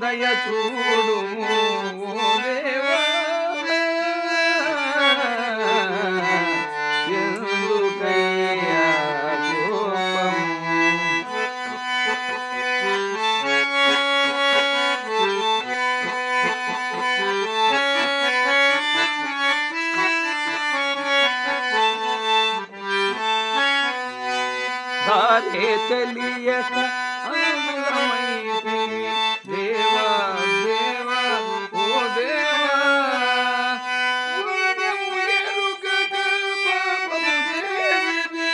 దయ చూడుము ఓ దేవా ఎందుకయ్యా కోపం దారే తెలియక అనుగుణమైతివి దేవా దేవా ఓ దేవా పుణ్యము ఎరుగక పాపము చేసితి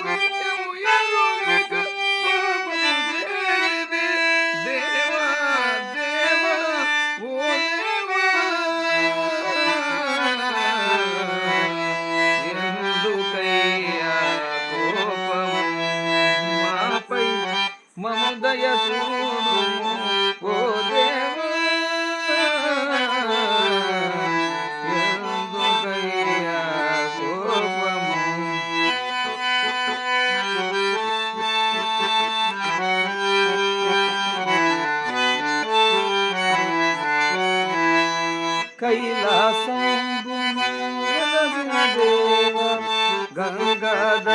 పుణ్యము ఎరుగక పాపము చేసితి దేవా దేవా ఓ దేవా ఎందుకయ్యా కోపము మాపై మము దయ చూడుము ఓ దేవా ఎందుకయ్యా కోపము కైలాసంబు వెలసిన దేవ గంగాధర